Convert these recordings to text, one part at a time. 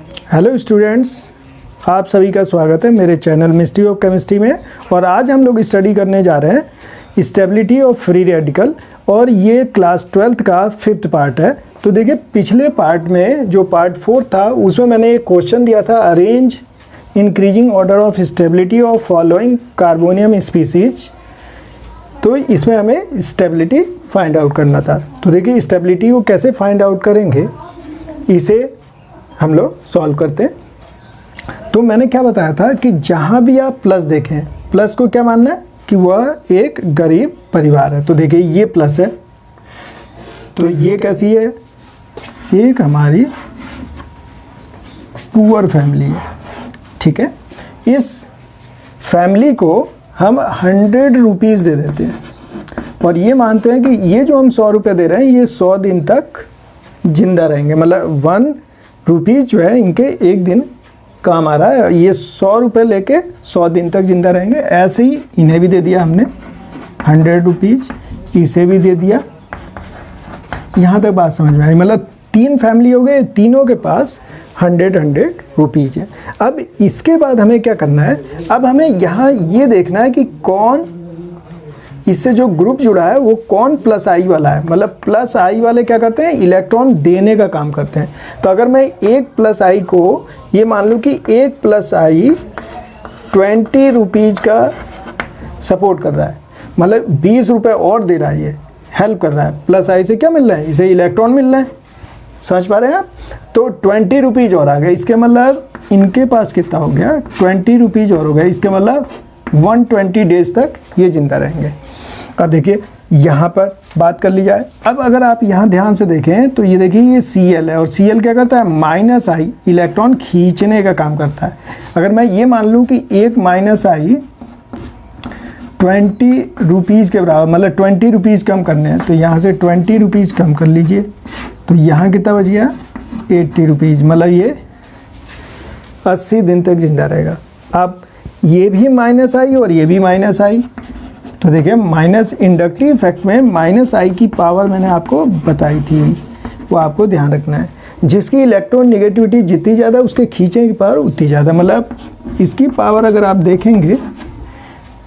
Hello students, आप सभी का स्वागत है मेरे चैनल मिस्ट्री ऑफ केमिस्ट्री में। और आज हम लोग स्टडी करने जा रहे हैं स्टेबिलिटी ऑफ फ्री रेडिकल, और ये क्लास 12th का 5th पार्ट है। तो देखिए, पिछले पार्ट में जो पार्ट 4 था उसमें मैंने एक क्वेश्चन दिया था, arrange increasing order of stability of following carbonium species. तो इसमें हमें स्टेबिलिटी फाइंड आउट करना था। तो देखिए, स्टेबिलिटी को कैसे फाइंड आउट करेंगे, इसे हम लोग सॉल्व करते हैं। तो मैंने क्या बताया था कि जहाँ भी आप प्लस देखें, प्लस को क्या मानना है कि वह एक गरीब परिवार है। तो देखिए, ये प्लस है, तो ये कैसी है, एक हमारी पुअर फैमिली है। ठीक है, इस फैमिली को हम 100 रुपीज़ दे देते हैं और ये मानते हैं कि ये जो हम 100 रुपये दे रहे हैं ये 100 दिन तक जिंदा रहेंगे। मतलब 1 रुपीज़ जो है इनके एक दिन काम आ रहा है, ये 100 रुपये लेके 100 दिन तक जिंदा रहेंगे। ऐसे ही इन्हें भी दे दिया हमने 100 रुपीज़, इसे भी दे दिया। यहाँ तक बात समझ में आई। मतलब 3 फैमिली हो गए, तीनों के पास 100 रुपीज़ है। अब इसके बाद हमें क्या करना है, अब हमें यहाँ ये देखना है कि कौन इससे जो ग्रुप जुड़ा है वो कौन प्लस आई वाला है। मतलब प्लस आई वाले क्या करते हैं, इलेक्ट्रॉन देने का काम करते हैं। तो अगर मैं एक प्लस आई को ये मान लूँ कि एक प्लस आई 20 रुपीज़ का सपोर्ट कर रहा है, मतलब 20 रुपये और दे रहा है, ये हेल्प कर रहा है। प्लस आई से क्या मिल रहा है, इसे इलेक्ट्रॉन मिल रहे हैं। समझ पा रहे हैं आप? तो 20 रुपीज़ और आ गए, इसके मतलब इनके पास कितना हो गया, 20 रुपीज़ और हो गया। इसके मतलब 120 डेज तक ये जिंदा रहेंगे। अब देखिए, यहाँ पर बात कर ली जाए। अब अगर आप यहाँ ध्यान से देखें तो ये देखिए, ये Cl है और Cl क्या करता है, माइनस आई इलेक्ट्रॉन खींचने का काम करता है। अगर मैं ये मान लूँ कि एक माइनस आई 20 रुपीज़ के बराबर, मतलब 20 रुपीज़ कम करने हैं, तो यहाँ से 20 रुपीज़ कम कर लीजिए। तो यहाँ कितना बच गया, 80 रुपीज़। मतलब ये 80 दिन तक जिंदा रहेगा। अब ये भी माइनस आई और ये भी माइनस आई, तो देखिए माइनस इंडक्टिव इफेक्ट में माइनस आई की पावर मैंने आपको बताई थी, वो आपको ध्यान रखना है। जिसकी इलेक्ट्रॉन नेगेटिविटी जितनी ज़्यादा उसके खींचने की पावर उतनी ज़्यादा। मतलब इसकी पावर अगर आप देखेंगे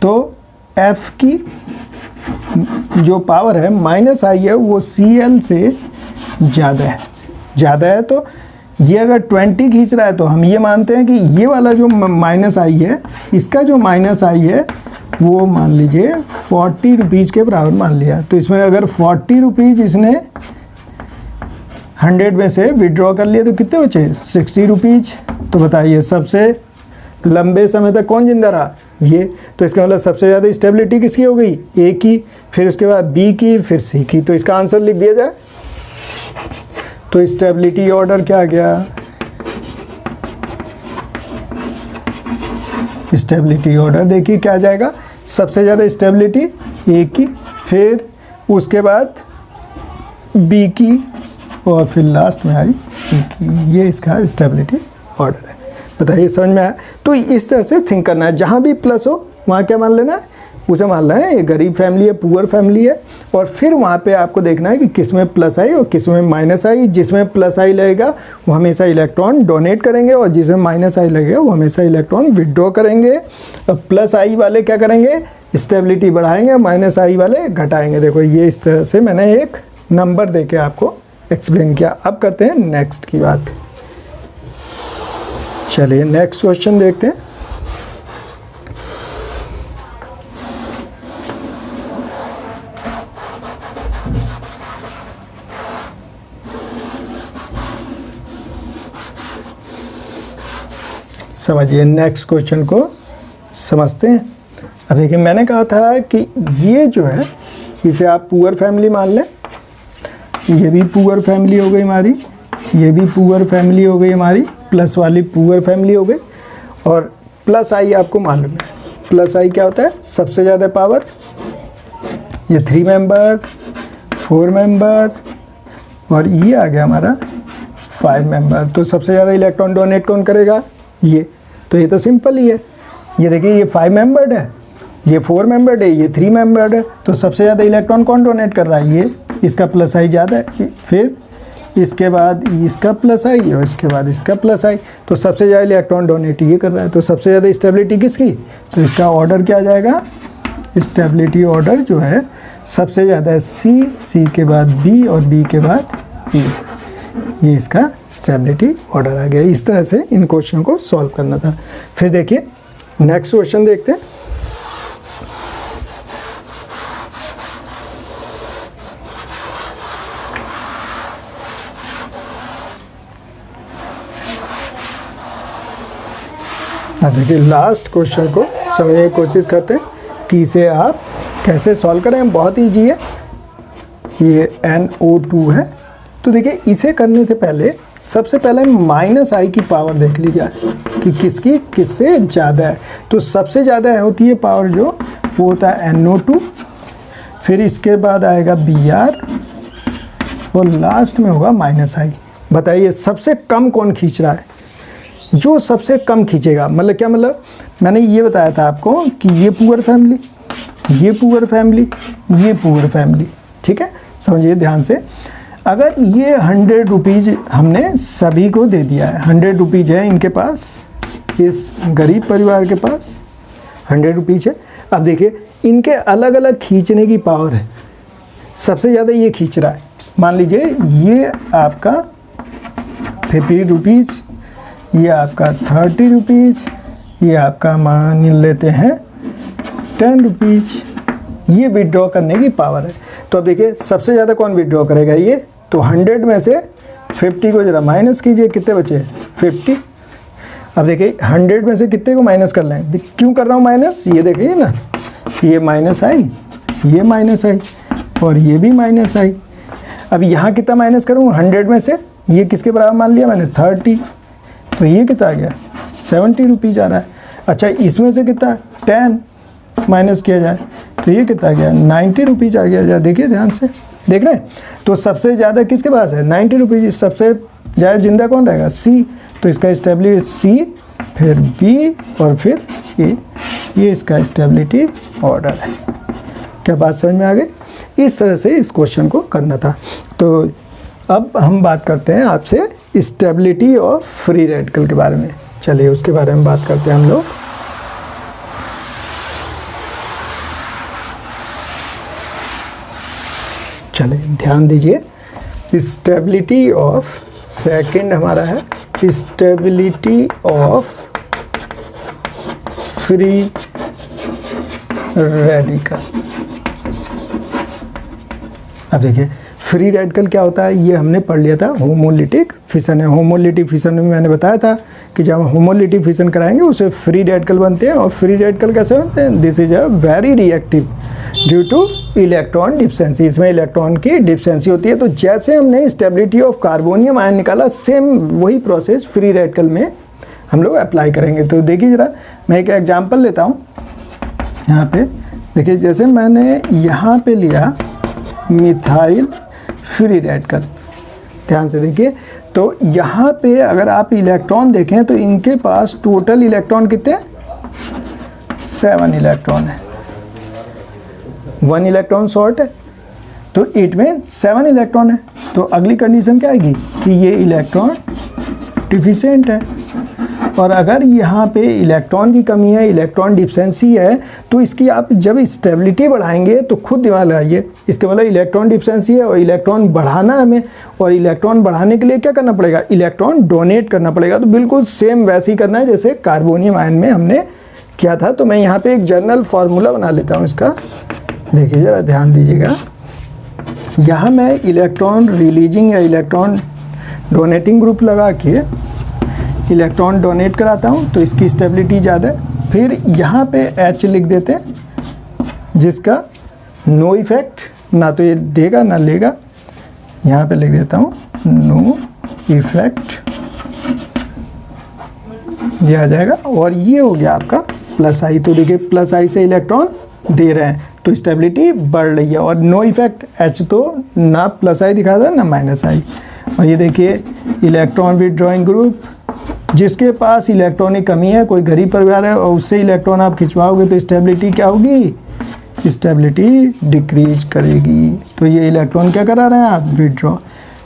तो F की जो पावर है माइनस आई है वो Cl से ज़्यादा है। तो ये अगर 20 खींच रहा है तो हम ये मानते हैं कि ये वाला जो माइनस आई है, इसका जो माइनस आई है वो मान लीजिए 40 रुपीज़ के बराबर मान लिया। तो इसमें अगर 40 रुपीज़ इसने 100 में से विड्रॉ कर लिया तो कितने बचे, 60 रुपीज़। तो बताइए सबसे लंबे समय तक कौन जिंदा रहा, ये। तो इसका मतलब सबसे ज़्यादा स्टेबिलिटी किसकी हो गई, ए की, फिर उसके बाद बी की, फिर सी की। तो इसका आंसर लिख दिया जाए। तो स्टेबिलिटी ऑर्डर क्या आ गया, स्टेबिलिटी ऑर्डर देखिए क्या आ जाएगा, सबसे ज़्यादा स्टेबिलिटी ए की, फिर उसके बाद बी की, और फिर लास्ट में आई सी की। ये इसका स्टेबिलिटी ऑर्डर है। बताइए समझ में आया? तो इस तरह से थिंक करना है, जहाँ भी प्लस हो वहाँ क्या मान लेना है, उसे मान लेना है ये गरीब फैमिली है, पुअर फैमिली है। और फिर वहाँ पे आपको देखना है कि किस में प्लस आई और किस में माइनस आई। जिसमें प्लस आई लगेगा वो हमेशा इलेक्ट्रॉन डोनेट करेंगे, और जिसमें माइनस आई लगेगा वो हमेशा इलेक्ट्रॉन विड्रॉ करेंगे। और प्लस आई वाले क्या करेंगे, स्टेबिलिटी बढ़ाएंगे, माइनस आई वाले घटाएंगे। देखो, ये इस तरह से मैंने एक नंबर दे के आपको एक्सप्लेन किया। अब करते हैं नेक्स्ट की बात। चलिए नेक्स्ट क्वेश्चन देखते हैं। समझिए, नेक्स्ट क्वेश्चन को समझते हैं। अब देखिए, मैंने कहा था कि ये जो है इसे आप पुअर फैमिली मान लें, ये भी पुअर फैमिली हो गई हमारी, ये भी पुअर फैमिली हो गई हमारी, प्लस वाली पुअर फैमिली हो गई। और प्लस आई आपको मालूम है, प्लस आई क्या होता है, सबसे ज़्यादा पावर। ये 3 मेंबर, 4 मेंबर, और ये आ गया हमारा 5 मेंबर। तो सबसे ज़्यादा इलेक्ट्रॉन डोनेट कौन करेगा, ये। तो ये तो सिंपल ही है। ये देखिए, ये 5 मेंबर्ड है, ये 4 मेंबर्ड है, ये 3 मेंबर्ड है। तो सबसे ज़्यादा इलेक्ट्रॉन कौन डोनेट कर रहा है, ये। इसका प्लस आई ज़्यादा है। फिर इसके बाद इसका प्लस आई और इसके बाद इसका प्लस आई, तो सबसे ज़्यादा इलेक्ट्रॉन डोनेट ये कर रहा है, तो सबसे ज़्यादा स्टेबिलिटी किसकी, तो इसका ऑर्डर क्या आ जाएगा, स्टेबिलिटी ऑर्डर जो है सबसे ज़्यादा है सी के बाद बी और बी के बाद ई, ये इसका स्टेबिलिटी ऑर्डर आ गया। इस तरह से इन क्वेश्चन को सॉल्व करना था। फिर देखिए नेक्स्ट क्वेश्चन देखते हैं। अब देखिए लास्ट क्वेश्चन को समझने की कोशिश करते हैं कि इसे आप कैसे सॉल्व करें। बहुत ईजी है, ये NO2 है। तो देखिए इसे करने से पहले सबसे पहले माइनस आई की पावर देख ली जाए कि किसकी किससे ज़्यादा है। तो सबसे ज़्यादा होती है पावर जो वो होता है NO2, फिर इसके बाद आएगा Br और लास्ट में होगा माइनस आई। बताइए सबसे कम कौन खींच रहा है, जो सबसे कम खींचेगा। मतलब क्या मतलब, मैंने ये बताया था आपको कि ये पुअर फैमिली, ये पुअर फैमिली, ये पुअर फैमिली, ठीक है। समझिए ध्यान से, अगर ये 100 रुपीज़ हमने सभी को दे दिया है, 100 रुपीज़ है इनके पास, इस गरीब परिवार के पास 100 रुपीज़ है। अब देखिए इनके अलग अलग खींचने की पावर है, सबसे ज़्यादा ये खींच रहा है। मान लीजिए ये आपका 50 रुपीज़, ये आपका 30 रुपीज़, ये आपका मान लेते हैं 10 रुपीज़, ये विड्रॉ करने की पावर है। तो अब देखिए सबसे ज़्यादा कौन विड्रॉ करेगा, ये। तो 100 में से 50 को ज़रा माइनस कीजिए, कितने बचे 50। अब देखिए 100 में से कितने को माइनस कर लें, क्यों कर रहा हूँ माइनस, ये देखिए ना, ये माइनस आई, ये माइनस आई और ये भी माइनस आई। अब यहाँ कितना माइनस करूँ 100 में से, ये किसके बराबर मान लिया मैंने 30, तो ये कितना आ गया 70 रुपीज़ आ रहा है। अच्छा इसमें से कितना 10 माइनस किया जाए तो ये कितना आ गया 90 रुपीज़ आ गया। देखिए ध्यान से देख रहे हैं। तो सबसे ज़्यादा किसके पास है 90 रुपीज़, सबसे ज़्यादा जिंदा कौन रहेगा सी, तो इसका स्टेबिलिटी सी, फिर बी और फिर ये इसका स्टेबिलिटी ऑर्डर है। क्या बात समझ में आ गई। इस तरह से इस क्वेश्चन को करना था। तो अब हम बात करते हैं आपसे स्टेबिलिटी ऑफ फ्री रेडिकल के बारे में। चलिए उसके बारे में बात करते हैं हम लोग। चलिए ध्यान दीजिए, स्टेबिलिटी ऑफ, सेकंड हमारा है स्टेबिलिटी ऑफ फ्री रेडिकल। अब देखिए फ्री रेडिकल क्या होता है, ये हमने पढ़ लिया था, होमोलिटिक फिशन है। होमोलिटिक फिशन में मैंने बताया था कि जब हम होमोलिटिक फिशन कराएंगे उसे फ्री रेडिकल बनते हैं। और फ्री रेडिकल कैसे बनते हैं, this is a very reactive due two electron deficiency, इसमें इलेक्ट्रॉन की डिफिशिएंसी होती है। तो जैसे हमने स्टेबिलिटी ऑफ कार्बोनियम आयन निकाला, सेम वही प्रोसेस फ्री रेडिकल में हम लोग अप्लाई करेंगे। तो देखिए ज़रा, मैं एक एग्जांपल लेता हूँ यहाँ पे। देखिए जैसे मैंने यहाँ पे लिया मिथाइल फ्री रेडिकल, ध्यान से देखिए। तो यहाँ पे अगर आप इलेक्ट्रॉन देखें तो इनके पास टोटल इलेक्ट्रॉन कितने, 7 इलेक्ट्रॉन है, 1 इलेक्ट्रॉन शॉर्ट है, तो 8 में 7 इलेक्ट्रॉन है। तो अगली कंडीशन क्या आएगी कि ये इलेक्ट्रॉन डिफिशिएंट है। और अगर यहाँ पे इलेक्ट्रॉन की कमी है, इलेक्ट्रॉन डिफिशिएंसी है, तो इसकी आप जब स्टेबिलिटी बढ़ाएंगे तो खुद दिमाग लगाइए, इसके मतलब इलेक्ट्रॉन डिफिशिएंसी है और इलेक्ट्रॉन बढ़ाना है हमें। और इलेक्ट्रॉन बढ़ाने के लिए क्या करना पड़ेगा, इलेक्ट्रॉन डोनेट करना पड़ेगा। तो बिल्कुल सेम वैसे ही करना है जैसे कार्बोनियम आयन में हमने किया था। तो मैं यहाँ पे एक जनरल फार्मूला बना लेता हूँ इसका, देखिए ज़रा ध्यान दीजिएगा। यहाँ मैं इलेक्ट्रॉन रिलीजिंग या इलेक्ट्रॉन डोनेटिंग ग्रुप लगा के इलेक्ट्रॉन डोनेट कराता हूँ, तो इसकी स्टेबिलिटी ज़्यादा है। फिर यहाँ पे H लिख देते हैं, जिसका नो इफेक्ट, ना तो ये देगा ना लेगा। यहाँ पे लिख देता हूँ नो इफेक्ट, ये आ जाएगा। और ये हो गया आपका प्लस आई। तो देखिए प्लस आई से इलेक्ट्रॉन दे रहे हैं तो स्टेबिलिटी बढ़ रही है। और नो इफेक्ट H तो ना प्लस आई दिखा था ना माइनस आई। और ये देखिए इलेक्ट्रॉन विथड्रॉइंग ग्रुप, जिसके पास इलेक्ट्रॉन की कमी है, कोई गरीब परिवार है और उससे इलेक्ट्रॉन आप खिंचवाओगे तो स्टेबिलिटी क्या होगी, स्टेबिलिटी डिक्रीज करेगी। तो ये इलेक्ट्रॉन क्या करा रहे हैं आप, विथड्रॉ।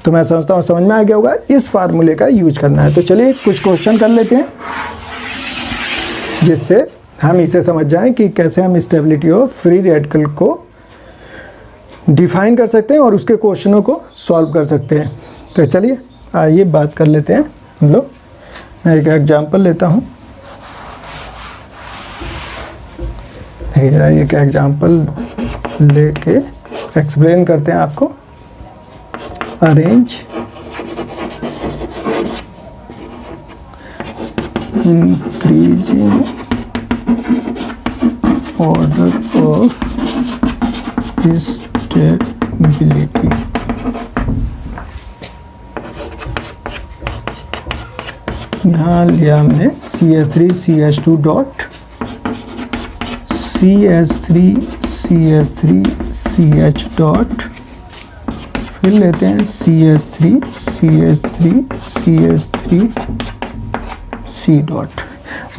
तो मैं समझता हूँ समझ में आ गया होगा, इस फार्मूले का यूज करना है। तो चलिए कुछ क्वेश्चन कर लेते हैं जिससे हम इसे समझ जाएं कि कैसे हम स्टेबिलिटी ऑफ फ्री रेडिकल को डिफाइन कर सकते हैं और उसके क्वेश्चनों को सॉल्व कर सकते हैं। तो चलिए आइए बात कर लेते हैं हम लोग। मैं एक एग्जांपल लेता हूँ। एक एग्जांपल लेके एक्सप्लेन करते हैं आपको। Arrange increasing order of stability. यहाँ लिया हमने CH3CH2 डॉट CH3CH3CH डॉट, फिर लेते हैं CH3CH3CH3C dot.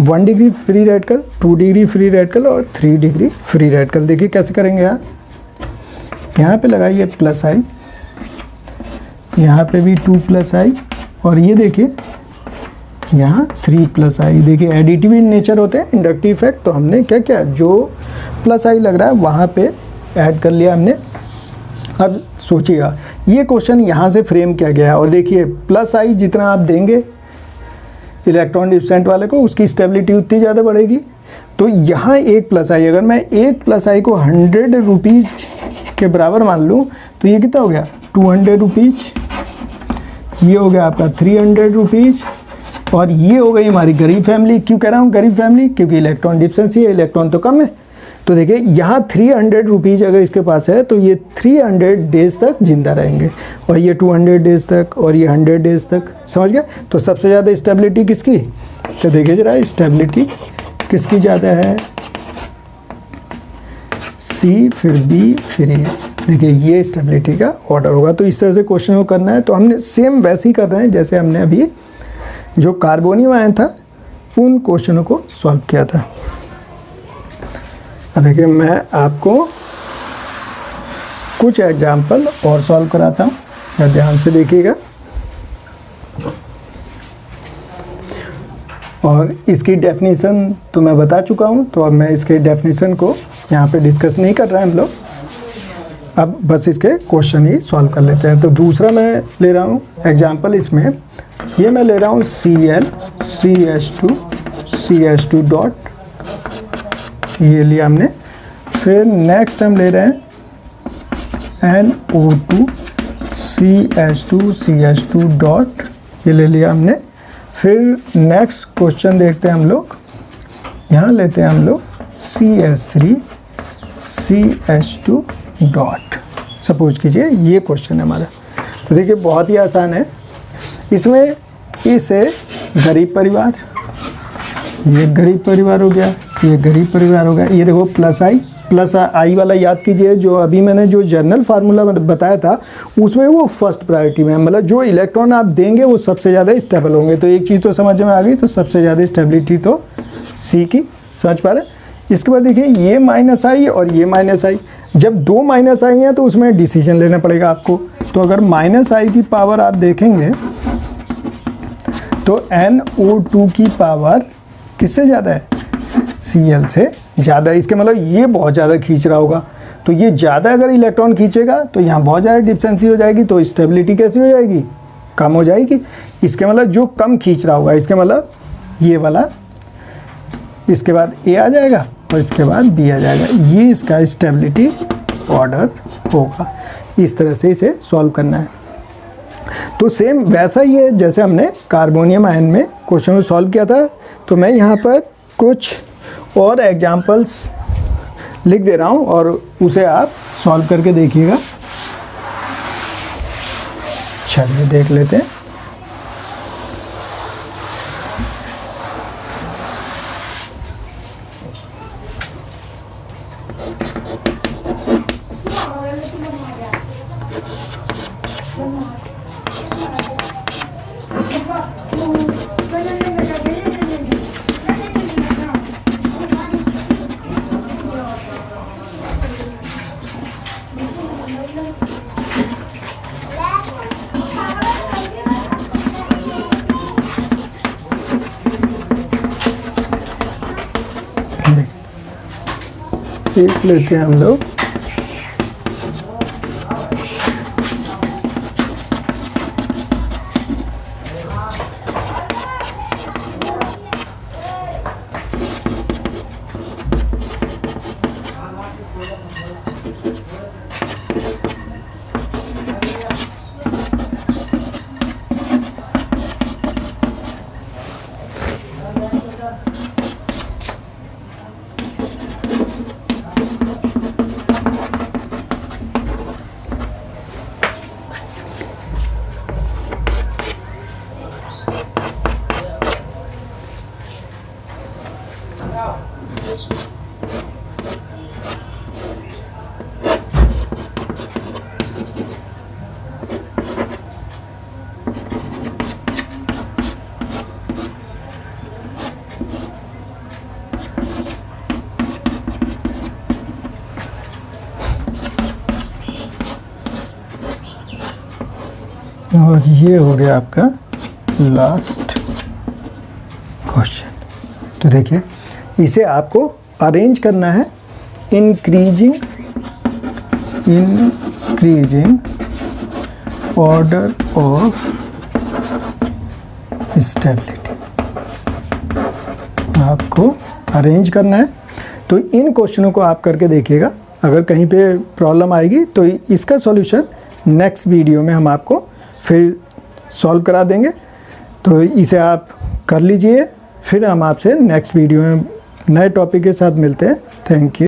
1 degree free radical, 2 degree free radical और 3 डिग्री फ्री रेडिकल। देखिए कैसे करेंगे यार। यहाँ पे लगाइए प्लस आई, यहाँ पे भी 2 प्लस आई, और ये देखिए यहाँ 3 प्लस आई। देखिए एडिटिव इन नेचर होते हैं, इंडक्टिव इफेक्ट। तो हमने क्या किया, जो प्लस आई लग रहा है वहाँ पे ऐड कर लिया हमने। अब सोचिएगा ये क्वेश्चन यहाँ से फ्रेम किया गया है, और देखिए प्लस आई जितना आप देंगे इलेक्ट्रॉन डिफिसेंट वाले को, उसकी स्टेबिलिटी उतनी ज़्यादा बढ़ेगी। तो यहाँ 1 प्लस आई, अगर मैं 1 प्लस आई को 100 रुपीज़ के बराबर मान लूँ तो ये कितना हो गया, 200 रुपीज़। ये हो गया आपका 300 रुपीज़, और ये हो गई हमारी गरीब फैमिली। क्यों कह रहा हूँ गरीब फैमिली, क्योंकि इलेक्ट्रॉन डिफिशिएंसी है, इलेक्ट्रॉन तो कम है। तो देखिए यहाँ 300 रुपीज़ अगर इसके पास है तो ये 300 डेज तक जिंदा रहेंगे, और ये 200 डेज तक, और ये 100 डेज तक। समझ गया। तो सबसे ज़्यादा स्टेबिलिटी किसकी, तो देखिए ज़रा स्टेबिलिटी किसकी ज़्यादा है, सी फिर बी फिर ए। देखिए ये स्टेबिलिटी का ऑर्डर होगा। तो इस तरह से क्वेश्चन को करना है। तो हमने सेम वैसे ही कर रहे हैं जैसे हमने अभी जो कार्बोनियम आयन था उन क्वेश्चनों को सॉल्व किया था। देखिए मैं आपको कुछ एग्जाम्पल और सॉल्व कराता हूँ, ध्यान से देखिएगा। और इसकी डेफिनेशन तो मैं बता चुका हूँ, तो अब मैं इसके डेफिनेशन को यहाँ पे डिस्कस नहीं कर रहे हैं हम लोग। अब बस इसके क्वेश्चन ही सॉल्व कर लेते हैं। तो दूसरा मैं ले रहा हूँ एग्जाम्पल, इसमें ये मैं ले रहा हूँ ClCH2CH2 डॉट, ये लिया हमने। फिर नेक्स्ट हम ले रहे हैं NO2CH2CH2 डॉट, ये ले लिया हमने। फिर नेक्स्ट क्वेश्चन देखते हैं हम लोग। यहाँ लेते हैं हम लोग CH3CH2 डॉट। सपोज कीजिए ये क्वेश्चन है हमारा। तो देखिए बहुत ही आसान है। इसमें इसे गरीब परिवार, ये गरीब परिवार हो गया, ये गरीब परिवार हो गया। ये देखो प्लस आई वाला याद कीजिए, जो अभी मैंने जो जर्नल फार्मूला बताया था उसमें वो फर्स्ट प्रायोरिटी में है, मतलब जो इलेक्ट्रॉन आप देंगे वो सबसे ज़्यादा स्टेबल होंगे। तो एक चीज़ तो समझ में आ गई, तो सबसे ज़्यादा स्टेबिलिटी तो सी की, समझ पा रहे। इसके बाद देखिए ये माइनस आई और ये माइनस आई। जब 2 माइनस आई हैं तो उसमें डिसीजन लेना पड़ेगा आपको। तो अगर माइनस आई की पावर आप देखेंगे तो NO2 की पावर किससे ज़्यादा है, Cl से ज़्यादा। इसके मतलब ये बहुत ज़्यादा खींच रहा होगा। तो ये ज़्यादा अगर इलेक्ट्रॉन खींचेगा तो यहाँ बहुत ज़्यादा डिफिशिएंसी हो जाएगी, तो स्टेबिलिटी कैसी हो जाएगी, कम हो जाएगी। इसके मतलब जो कम खींच रहा होगा, इसके मतलब ये वाला, इसके बाद A आ जाएगा और इसके बाद B आ जाएगा। ये इसका स्टेबिलिटी ऑर्डर होगा। इस तरह से इसे सॉल्व करना है। तो सेम वैसा ही है जैसे हमने कार्बोनियम आयन में क्वेश्चन को सॉल्व किया था। तो मैं यहाँ पर कुछ और एग्जाम्पल्स लिख दे रहा हूँ और उसे आप सॉल्व करके देखिएगा। चलिए देख लेते हैं। देख लेते हैं हम लोग। और ये हो गया आपका लास्ट क्वेश्चन। तो देखिए, इसे आपको अरेंज करना है इंक्रीजिंग ऑर्डर ऑफ स्टेबिलिटी आपको अरेंज करना है। तो इन क्वेश्चनों को आप करके देखिएगा, अगर कहीं पे प्रॉब्लम आएगी तो इसका सॉल्यूशन नेक्स्ट वीडियो में हम आपको फिर सॉल्व करा देंगे। तो इसे आप कर लीजिए, फिर हम आपसे नेक्स्ट वीडियो में नए टॉपिक के साथ मिलते हैं। Thank you.